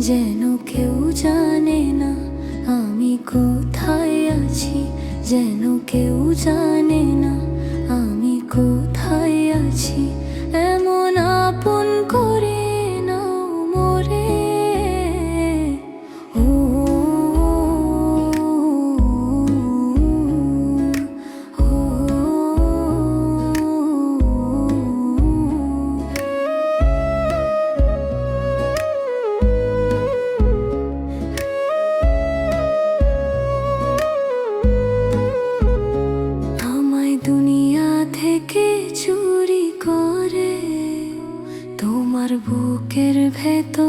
যেন কেউ জানে না আমি কোথায় আছি, যেন কেউ জানে না আমি কোথায় আছি। এমন আপন করে নাও মোরে, ও আমায় দুনিয়া থেকে চুরি করে তোমার বুকের ভেতর